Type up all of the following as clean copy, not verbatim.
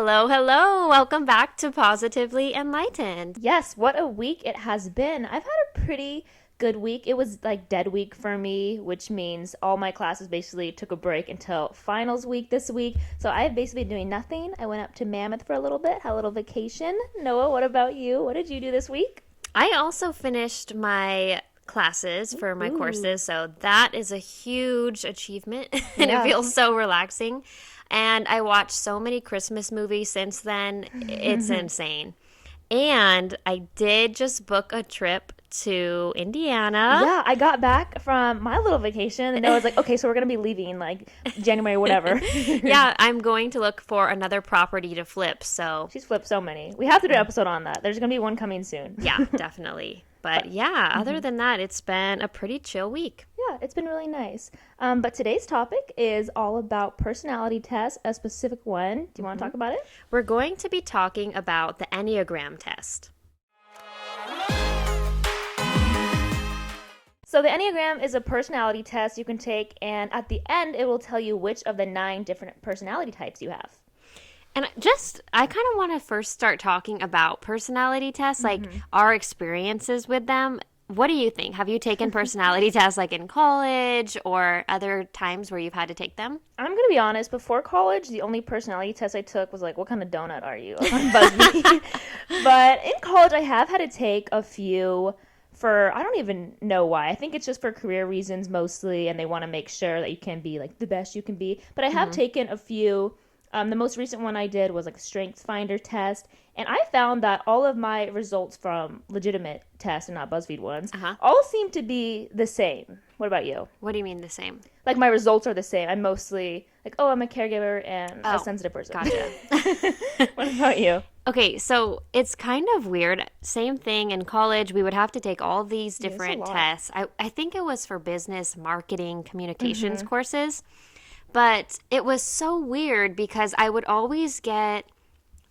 Hello, hello. Welcome back to Positively Enlightened. Yes, what a week it has been. I've had a pretty good week. It was like dead week for me, which means all my classes basically took a break until finals week this week. So I've basically been doing nothing. I went up to Mammoth for a little bit, had a little vacation. Noah, what about you? What did you do this week? I also finished my classes for my Ooh. courses, so that is a huge achievement and it Yeah. feels so relaxing. And I watched so many Christmas movies since then. It's insane. And I did just book a trip to Indiana. Yeah, I got back from my little vacation and Noah's like, okay, so we're going to be leaving like January, whatever. Yeah, I'm going to look for another property to flip. So, She's flipped so many. We have to do an episode on that. There's going to be one coming soon. yeah, definitely. But yeah, other than that, it's been a pretty chill week. Yeah, it's been really nice. But today's topic is all about personality tests, a specific one. Do you want to talk about it? We're going to be talking about the enneagram test. So, the Enneagram is a personality test you can take, and at the end, it will tell you which of the 9 different personality types you have. And I kind of want to first start talking about personality tests, like our experiences with them. What do you think? Have you taken personality tests like in college or other times where you've had to take them? I'm going to be honest, before college, the only personality test I took was like, what kind of donut are you? Like on BuzzFeed. But in college, I have had to take a few for, I don't even know why. I think it's just for career reasons mostly, and they want to make sure that you can be like the best you can be. But I have taken a few. The most recent one I did was like a strengths finder test, and I found that all of my results from legitimate tests and not BuzzFeed ones all seem to be the same. What about you? What do you mean the same? Like my results are the same. I'm mostly like, oh, I'm a caregiver and a Oh, sensitive person. gotcha. What about you? Okay, so it's kind of weird. Same thing in college. We would have to take all these it's a different lot. tests. I think it was for business, marketing, communications courses. But it was so weird because I would always get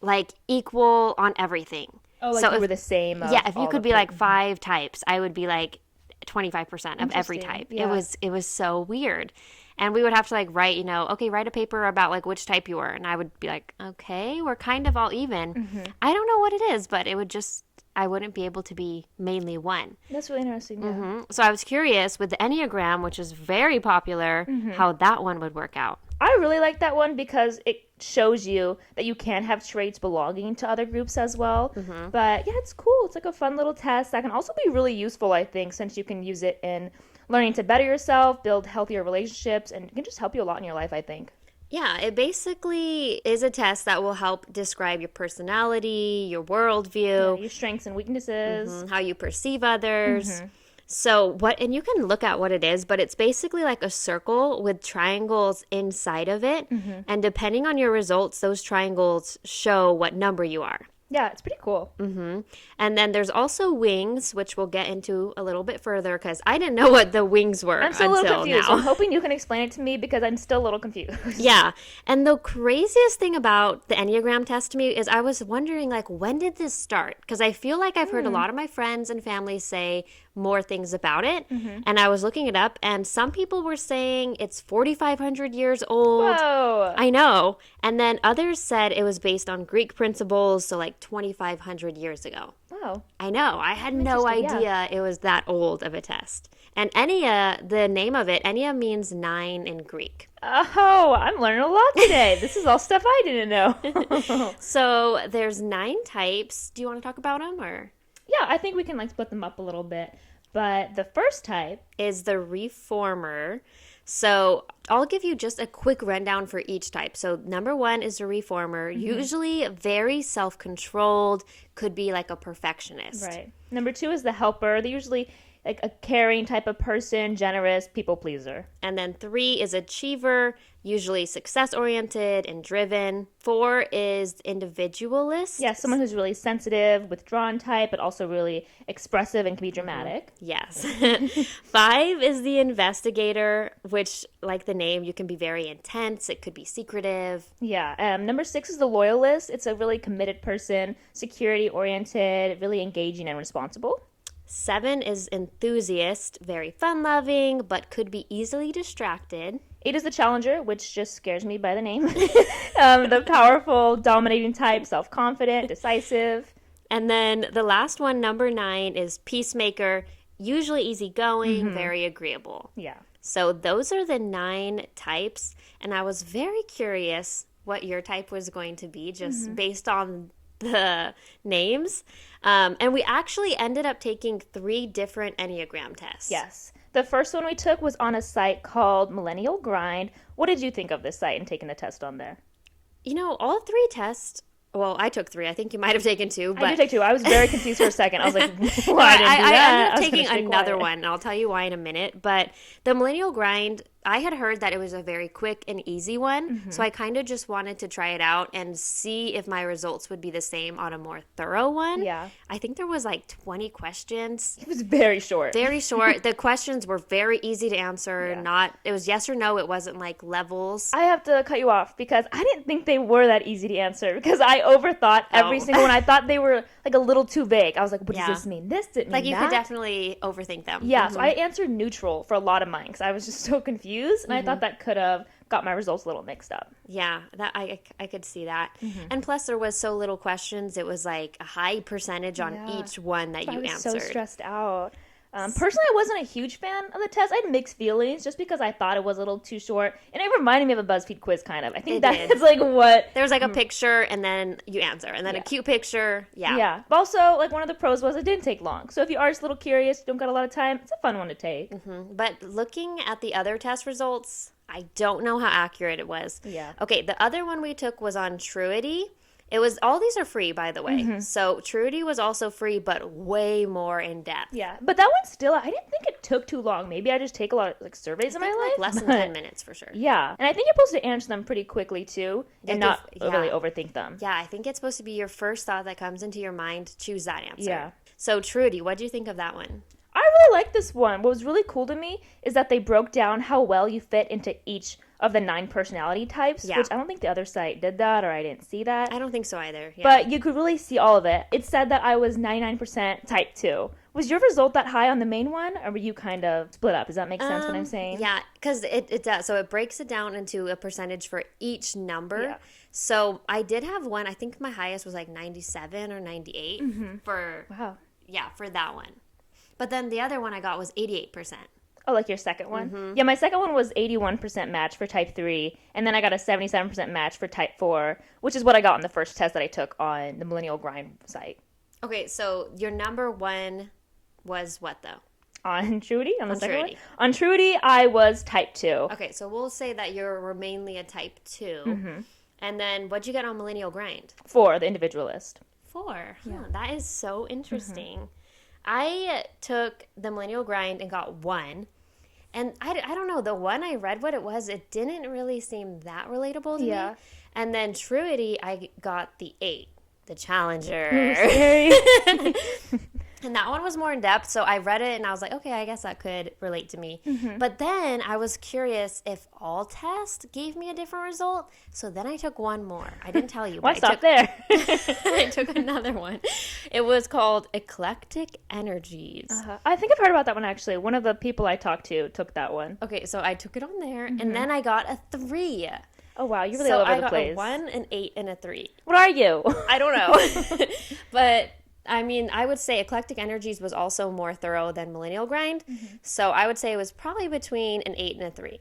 like equal on everything. Oh, like So you if, were the same. Of yeah, if you all could the be like 5 types, I would be like 25% of every Interesting, type. yeah. It was so weird. And we would have to like write, okay, write a paper about like which type you were. And I would be like, okay, we're kind of all even. I don't know what it is, but it would just, I wouldn't be able to be mainly one. That's really interesting. Yeah. So I was curious with the Enneagram, which is very popular, how that one would work out. I really like that one because it shows you that you can have traits belonging to other groups as well. But yeah, it's cool. It's like a fun little test that can also be really useful, I think, since you can use it in learning to better yourself, build healthier relationships, and it can just help you a lot in your life, I think. Yeah, it basically is a test that will help describe your personality, your worldview, Your strengths and weaknesses. how you perceive others. So and you can look at what it is, but it's basically like a circle with triangles inside of it. And depending on your results, those triangles show what number you are. Yeah, it's pretty cool. And then there's also wings, which we'll get into a little bit further because I didn't know what the wings were I'm still a little until confused. now. I'm hoping you can explain it to me because I'm still a little confused. Yeah. And the craziest thing about the Enneagram test to me is I was wondering, like, when did this start? Because I feel like I've heard a lot of my friends and family say more things about it. And I was looking it up, and some people were saying it's 4,500 years old. Whoa. I know. And then others said it was based on Greek principles, so like 2,500 years ago. Wow. I know. I had no Interesting, idea it was that old of a test. And Ennea, the name of it, Ennea means 9 in Greek. Oh, I'm learning a lot today. This is all stuff I didn't know. So there's 9 types. Do you want to talk about them or? Yeah, I think we can like split them up a little bit. But the first type Is the reformer. So I'll give you just a quick rundown for each type. So number 1 is a reformer, usually very self-controlled, could be like a perfectionist. Right. Number 2 is the helper. They're usually like a caring type of person, generous, people pleaser. And then 3 is achiever, usually success-oriented and driven. 4 is individualist. Yeah, someone who's really sensitive, withdrawn type, but also really expressive and can be dramatic. Yes. 5 is the investigator, which, like the name, you can be very intense. It could be secretive. Yeah. Number 6 is the loyalist. It's a really committed person, security oriented, really engaging and responsible. 7 is enthusiast, very fun-loving, but could be easily distracted. 8 is the challenger, which just scares me by the name. The powerful, dominating type, self-confident, decisive. And then the last one, number 9, is peacemaker, usually easygoing, very agreeable. Yeah. So those are the 9 types. And I was very curious what your type was going to be just based on the names. And we actually ended up taking 3 different Enneagram tests. Yes. The first one we took was on a site called Millennial Grind. What did you think of this site and taking the test on there? You know, all 3 tests. Well, I took 3. I think you might have taken 2. But I did take 2. I was very confused for a second. I was like, well, I I didn't do that. ended up taking another one, and I'll tell you why in a minute. But the Millennial Grind, I had heard that it was a very quick and easy one. So I kind of just wanted to try it out and see if my results would be the same on a more thorough one. Yeah. I think there was like 20 questions. It was very short. Very short. The questions were very easy to answer. Yeah. It was yes or no. It wasn't like levels. I have to cut you off because I didn't think they were that easy to answer because I overthought every single one. I thought they were like a little too vague. I was like, what does this mean? This didn't mean like you that. could definitely overthink them. Yeah, so I answered neutral for a lot of mine because I was just so confused, and I thought that could have got my results a little mixed up. Yeah, that I could see that. And plus, there was so little questions. It was like a high percentage on each one that you answered. I was so stressed out. Personally, I wasn't a huge fan of the test. I had mixed feelings just because I thought it was a little too short. And it reminded me of a BuzzFeed quiz, kind of. I think that's like what... There was like a picture, and then you answer. And then a cute picture. Yeah. Yeah. But also, like, one of the pros was it didn't take long. So if you are just a little curious, don't got a lot of time, it's a fun one to take. But looking at the other test results, I don't know how accurate it was. Yeah. Okay, the other one we took was on Truity. It was, all these are free, by the way. So Truity was also free, but way more in depth. Yeah, but that one still, I didn't think it took too long. Maybe I just take a lot of like surveys in my life. Less than 10 minutes for sure. Yeah, and I think you're supposed to answer them pretty quickly too, and not really overthink them. Yeah, I think it's supposed to be your first thought that comes into your mind. Choose that answer. Yeah. So Truity, what do you think of that one? I really like this one. What was really cool to me is that they broke down how well you fit into each of the 9 personality types, which I don't think the other site did that, or I didn't see that. I don't think so either. Yeah. But you could really see all of it. It said that I was 99% type 2. Was your result that high on the main one, or were you kind of split up? Does that make sense what I'm saying? Yeah, because it does. So it breaks it down into a percentage for each number. Yeah. So I did have one, I think my highest was like 97 or 98 for that one. But then the other one I got was 88%. Oh, like your second one? Yeah, my second one was 81% match for type 3, and then I got a 77% match for type 4, which is what I got on the first test that I took on the Millennial Grind site. Okay, so your number 1 was what, though? On Truity? On the second Truity. one? On Truity, I was type 2. Okay, so we'll say that you're mainly a type 2. And then what'd you get on Millennial Grind? 4, the individualist. 4. Huh, that is so interesting. I took the Millennial Grind and got 1. And I don't know, the one I read what it was, it didn't really seem that relatable to me. And then Truity, I got the 8, the challenger. And that one was more in depth, so I read it and I was like, okay, I guess that could relate to me. But then I was curious if all tests gave me a different result, so then I took one more. I didn't tell you. Why stop there? I took another one. It was called Eclectic Energies. I think I've heard about that one, actually. One of the people I talked to took that one. Okay, so I took it on there, and then I got a 3. Oh, wow, you're really all over the place. So I got a 1, an 8, and a 3. What are you? I don't know. But... I mean, I would say Eclectic Energies was also more thorough than Millennial Grind. So I would say it was probably between an 8 and a 3.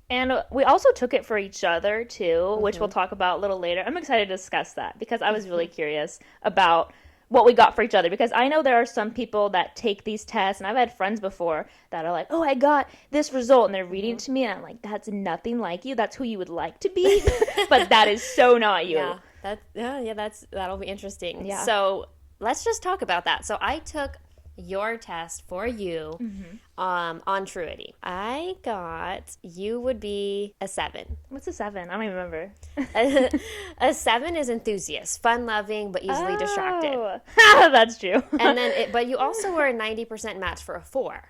And we also took it for each other, too, which we'll talk about a little later. I'm excited to discuss that because I was really curious about what we got for each other. Because I know there are some people that take these tests, and I've had friends before that are like, oh, I got this result. And they're reading it to me, and I'm like, that's nothing like you. That's who you would like to be. But that is so not you. That'll be interesting. Yeah. So... let's just talk about that. So I took your test for you on Truity. I got, you would be a 7. What's a 7? I don't even remember. A 7 is enthusiast, fun-loving, but easily distracted. That's true. And then, but you also were a 90% match for a 4.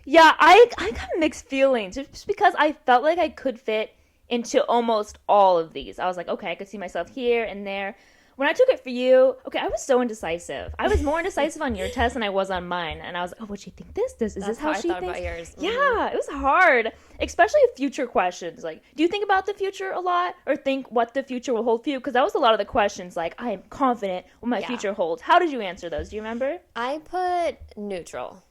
Yeah, I got mixed feelings just because I felt like I could fit into almost all of these. I was like, okay, I could see myself here and there. when I took it for you, okay, I was so indecisive. I was more indecisive on your test than I was on mine. And I was like, oh, would she think this? Is this how she I thought thinks? about yours. Yeah, it was hard, especially future questions. Like, do you think about the future a lot or think what the future will hold for you? Because that was a lot of the questions. Like, I am confident what my future holds. How did you answer those? Do you remember? I put neutral.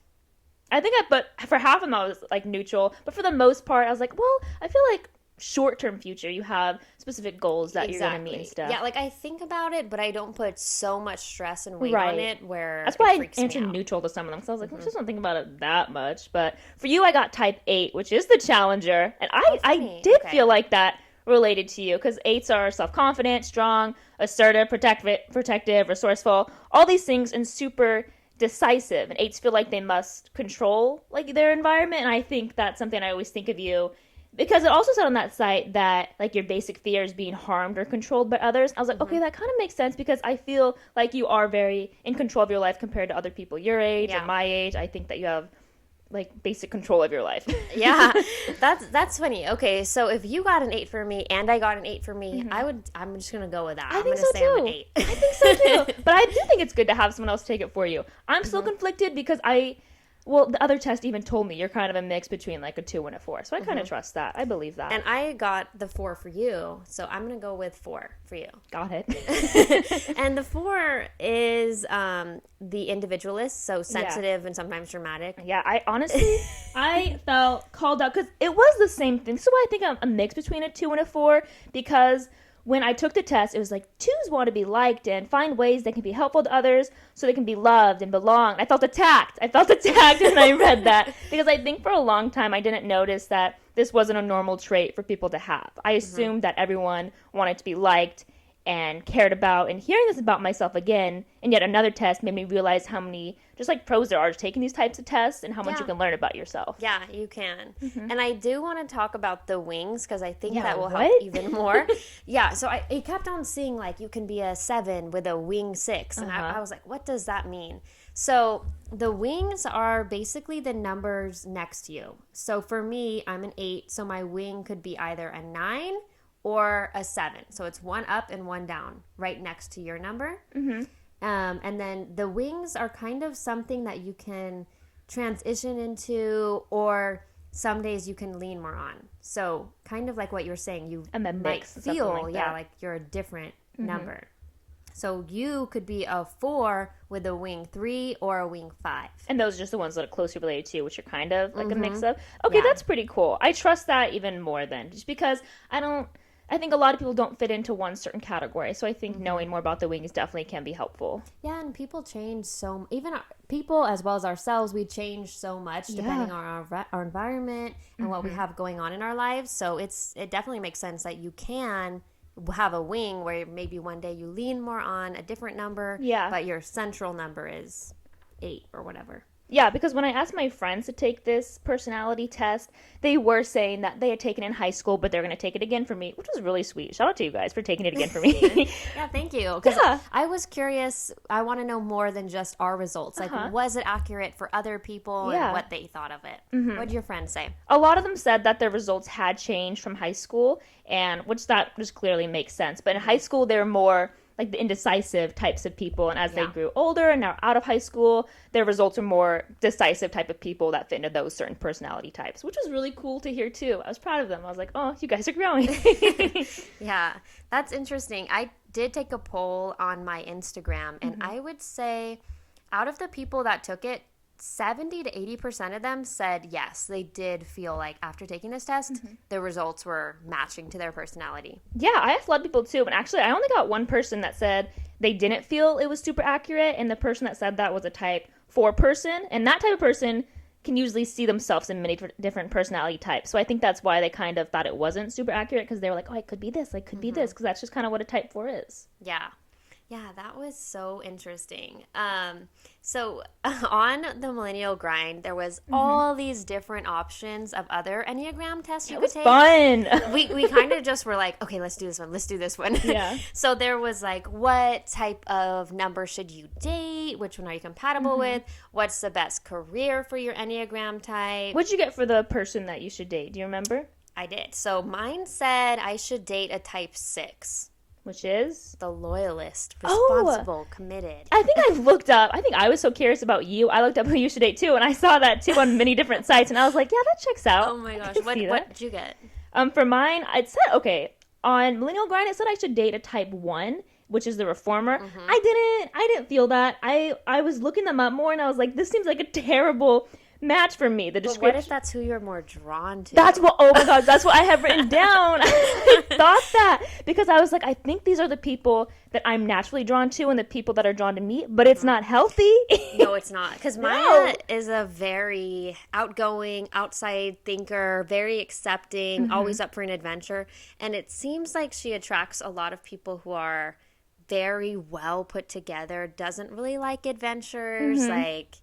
I think I put, for half of them, I was like neutral. But for the most part, I was like, well, I feel like short-term future, you have specific goals that you're going to meet and stuff. Yeah, like I think about it, but I don't put so much stress and weight on it where that's why it freaks I answered me out. neutral to some of them. So I was like, I just don't think about it that much. But for you, I got type 8, which is the challenger. And I did feel like that related to you because 8s are self-confident, strong, assertive, protective, resourceful, all these things, and super decisive. And 8s feel like they must control like their environment. And I think that's something I always think of you, because it also said on that site that like your basic fear is being harmed or controlled by others. I was like, okay, that kind of makes sense because I feel like you are very in control of your life compared to other people your age and my age. I think that you have like basic control of your life. Yeah, that's funny. Okay, so if you got an 8 for me and I got an 8 for me, I'm just gonna go with that. I'm think gonna so say I'm too. an 8. I think so too. But I do think it's good to have someone else take it for you. I'm still conflicted because the other test even told me you're kind of a mix between like a 2 and a 4. So I kind of trust that. I believe that. And I got the 4 for you, so I'm going to go with 4 for you. Got it. And the 4 is the individualist, so sensitive and sometimes dramatic. Yeah, I felt called out because it was the same thing. So I think I'm a mix between a 2 and a 4 because when I took the test, it was like 2s want to be liked and find ways that can be helpful to others so they can be loved and belong. I felt attacked when I read that because I think for a long time I didn't notice that this wasn't a normal trait for people to have. I assumed that everyone wanted to be liked and cared about, and hearing this about myself again and yet another test made me realize how many just like pros there are to taking these types of tests and how much you can learn about yourself. Yeah, you can. And I do want to talk about the wings because I think that will help even more. Yeah, so I kept on seeing like you can be a 7 with a wing 6, and I was like, what does that mean? So the wings are basically the numbers next to you. So for me, I'm an 8, so my wing could be either a 9 or a 7. So it's 1 up and 1 down right next to your number. And then the wings are kind of something that you can transition into, or some days you can lean more on. So kind of like what you're saying, you might feel like you're a different number. So you could be a 4 with a wing 3 or a wing 5. And those are just the ones that are closely related to you, which are kind of like a mix of. Okay, that's pretty cool. I trust that even more then, just because I think a lot of people don't fit into one certain category. So I think knowing more about the wings definitely can be helpful. Yeah, and people change even people as well as ourselves, we change so much depending on our environment and what we have going on in our lives. So it definitely makes sense that you can have a wing where maybe one day you lean more on a different number, but your central number is 8 or whatever. Yeah, because when I asked my friends to take this personality test, they were saying that they had taken it in high school, but they're going to take it again for me, which was really sweet. Shout out to you guys for taking it again for me. Yeah, thank you. Because I was curious. I want to know more than just our results. Like, was it accurate for other people and what they thought of it? What did your friends say? A lot of them said that their results had changed from high school, and which that just clearly makes sense. But in high school, they're more like the indecisive types of people, and as they grew older and now out of high school, their results are more decisive type of people that fit into those certain personality types, which was really cool to hear too. I was proud of them. I was like, oh, you guys are growing. Yeah, that's interesting. I did take a poll on my Instagram, and I would say out of the people that took it, 70 to 80% of them said yes, they did feel like after taking this test, the results were matching to their personality. Yeah, I asked a lot of people too, but actually I only got one person that said they didn't feel it was super accurate, and the person that said that was a type 4 person, and that type of person can usually see themselves in many different personality types. So I think that's why they kind of thought it wasn't super accurate, because they were like, oh, I could be this, I could be this, because that's just kind of what a type 4 is. Yeah. Yeah, that was so interesting. So on the Millennial Grind, there was all these different options of other Enneagram tests you could take. Fun. We kind of just were like, okay, let's do this one. Let's do this one. Yeah. So there was like, what type of number should you date? Which one are you compatible with? What's the best career for your Enneagram type? What'd you get for the person that you should date? Do you remember? I did. So mine said I should date a type 6. which is The loyalist, Oh! responsible, committed. I think I've looked up. I think I was so curious about you. I looked up who you should date too, and I saw that too on many different sites, and I was like, yeah, that checks out. Oh my I gosh, can what see what that. did you get? For mine, it said okay on Millennial Grind. It said I should date a type 1, which is the reformer. I didn't feel that. I was looking them up more, and I was like, this seems like a terrible match for me. The But description. what if that's who you're more drawn to? That's what, oh my God, that's what I have written down. I thought that because I was like, I think these are the people that I'm naturally drawn to and the people that are drawn to me, but it's not healthy. No, it's not. Because No. Maya is a very outgoing, outside thinker, very accepting, always up for an adventure. And it seems like she attracts a lot of people who are very well put together, doesn't really like adventures, like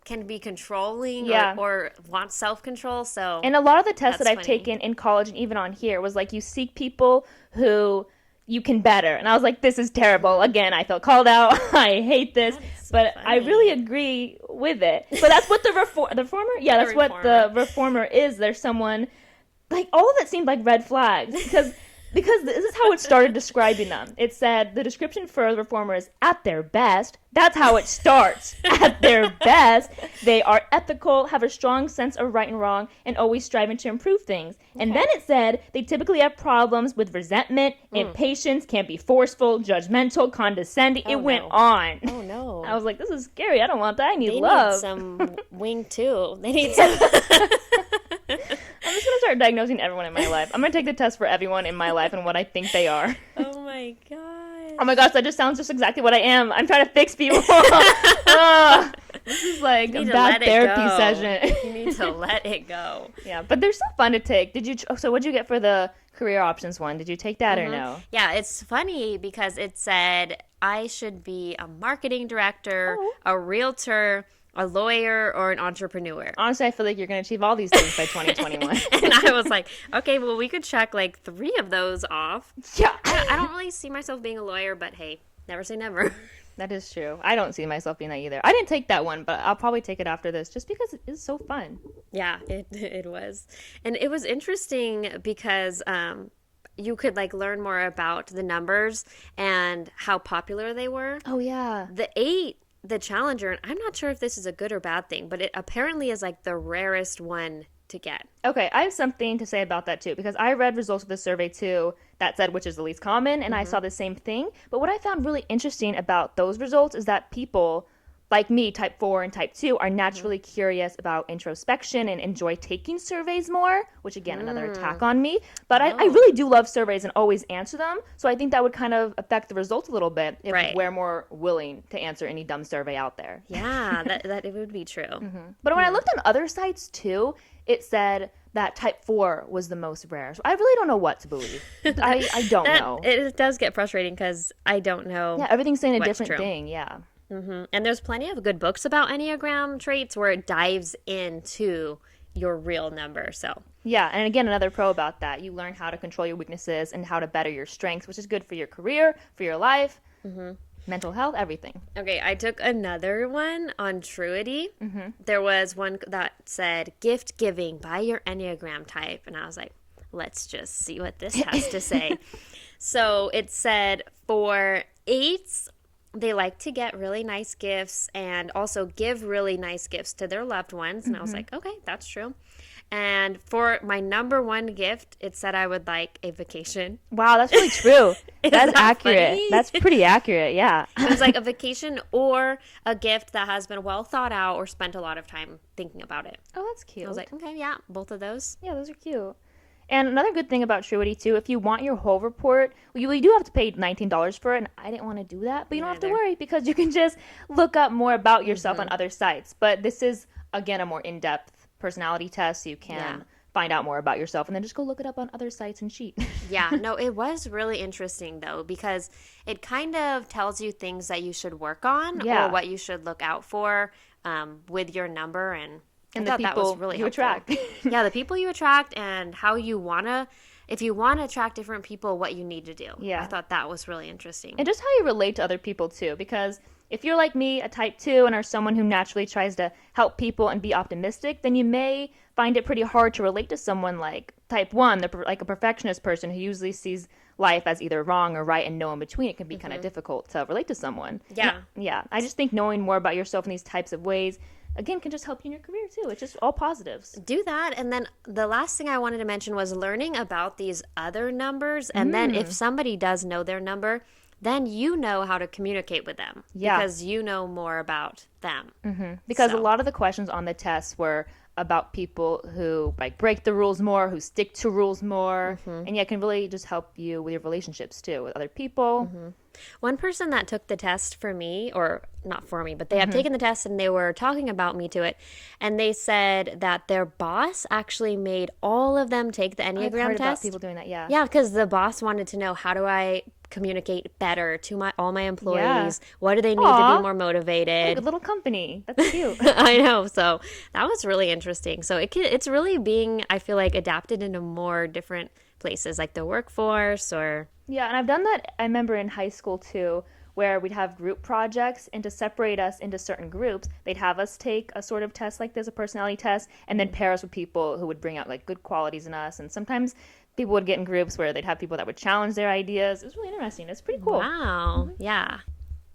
can be controlling Yeah. or wants self-control. So And a lot of the tests that That's I've funny. taken in college and even on here was like, you seek people who you can better. And I was like, this is terrible. Again, I felt called out. I hate this. That's But I funny. really agree with it. But that's what the reformer? Yeah, that's what the reformer is. There's someone, like, all of it seemed like red flags. Because this is how it started describing them. It said the description for the reformer is at their best. That's how it starts. At their best, they are ethical, have a strong sense of right and wrong, and always striving to improve things. And then it said they typically have problems with resentment, impatience, can't be forceful, judgmental, condescending. It went no. on. Oh no. I was like, this is scary. I don't want that. I need They love. need some wing too. They need some. I'm just going to start diagnosing everyone in my life. I'm going to take the test for everyone in my life and what I think they are. Oh my god. Oh my gosh, that just sounds just exactly what I am. I'm trying to fix people. This is like a bad therapy session. You need to let it go. Yeah, but they're so fun to take. So what'd you get for the career options one? Did you take that or no? Yeah, it's funny because it said I should be a marketing director, a realtor, a lawyer, or an entrepreneur. Honestly, I feel like you're going to achieve all these things by 2021. And I was like, okay, well, we could check like 3 of those off. Yeah. I don't really see myself being a lawyer, but hey, never say never. That is true. I don't see myself being that either. I didn't take that one, but I'll probably take it after this just because it is so fun. Yeah, it was. And it was interesting because you could like learn more about the numbers and how popular they were. Oh, yeah. The 8, the Challenger, and I'm not sure if this is a good or bad thing, but it apparently is like the rarest one to get. Okay, I have something to say about that too, because I read results of the survey too that said which is the least common, and I saw the same thing. But what I found really interesting about those results is that people like me, type 4 and type 2, are naturally curious about introspection and enjoy taking surveys more, which again, another attack on me. But I really do love surveys and always answer them. So I think that would kind of affect the results a little bit if we're more willing to answer any dumb survey out there. Yeah, that it would be true. But when I looked on other sites too, it said that type 4 was the most rare. So I really don't know what to believe. I don't know. It does get frustrating because I don't know. Yeah, everything's saying a what's different true. thing. Yeah. And there's plenty of good books about Enneagram traits where it dives into your real number. So Yeah, and again, another pro about that. You learn how to control your weaknesses and how to better your strengths, which is good for your career, for your life, mental health, everything. okay, I took another one on Truity. There was one that said gift giving by your Enneagram type, and I was like, let's just see what this has to say. So it said for 8s, they like to get really nice gifts and also give really nice gifts to their loved ones. And I was like, okay, that's true. And for my number 1 gift, it said I would like a vacation. Wow, that's really true. That's that accurate. funny? That's pretty accurate, yeah. It was like a vacation or a gift that has been well thought out or spent a lot of time thinking about it. Oh, that's cute. I was like, okay, yeah, both of those. Yeah, those are cute. And another good thing about Truity, too, if you want your whole report, you do have to pay $19 for it, and I didn't want to do that. But you don't have to worry because you can just look up more about yourself on other sites. But this is, again, a more in-depth personality test, so you can find out more about yourself and then just go look it up on other sites and cheat. Yeah, no, it was really interesting, though, because it kind of tells you things that you should work on or what you should look out for with your number. And I the thought that people was really you helpful. attract. Yeah, the people you attract and how you want to, if you want to attract different people, what you need to do. Yeah. I thought that was really interesting. And just how you relate to other people, too, because if you're like me, a type 2, and are someone who naturally tries to help people and be optimistic, then you may find it pretty hard to relate to someone like type 1, like a perfectionist person who usually sees life as either wrong or right and no in between. It can be kind of difficult to relate to someone. Yeah. Yeah. I just think knowing more about yourself in these types of ways, again, can just help you in your career too. It's just all positives. Do that. And then the last thing I wanted to mention was learning about these other numbers. And then if somebody does know their number, then you know how to communicate with them. Yeah. Because you know more about them. Because a lot of the questions on the test were about people who like break the rules more, who stick to rules more. And yeah, it can really just help you with your relationships too, with other people. One person that took the test for me, or not for me, but they have taken the test and they were talking about me to it. And they said that their boss actually made all of them take the Enneagram I've heard test. about people doing that, yeah. Yeah, because the boss wanted to know, how do I communicate better to all my employees? What do they need to be more motivated? Good little company. That's cute. I know. So that was really interesting. So it's really being, I feel like, adapted into more different places, like the workforce or... Yeah, and I've done that, I remember in high school too, where we'd have group projects, and to separate us into certain groups, they'd have us take a sort of test like this, a personality test, and then pair us with people who would bring out like good qualities in us. And sometimes people would get in groups where they'd have people that would challenge their ideas. It was really interesting. It's pretty cool. Wow. Yeah.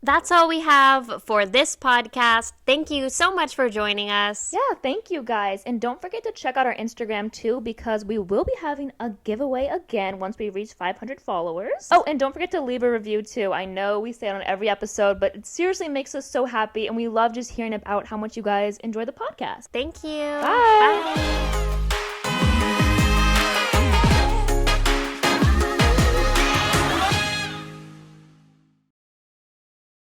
That's all we have for this podcast. Thank you so much for joining us. Yeah, thank you guys. And don't forget to check out our Instagram too, because we will be having a giveaway again once we reach 500 followers. Oh, and don't forget to leave a review too. I know we say it on every episode, but it seriously makes us so happy, and we love just hearing about how much you guys enjoy the podcast. Thank you. Bye. Bye.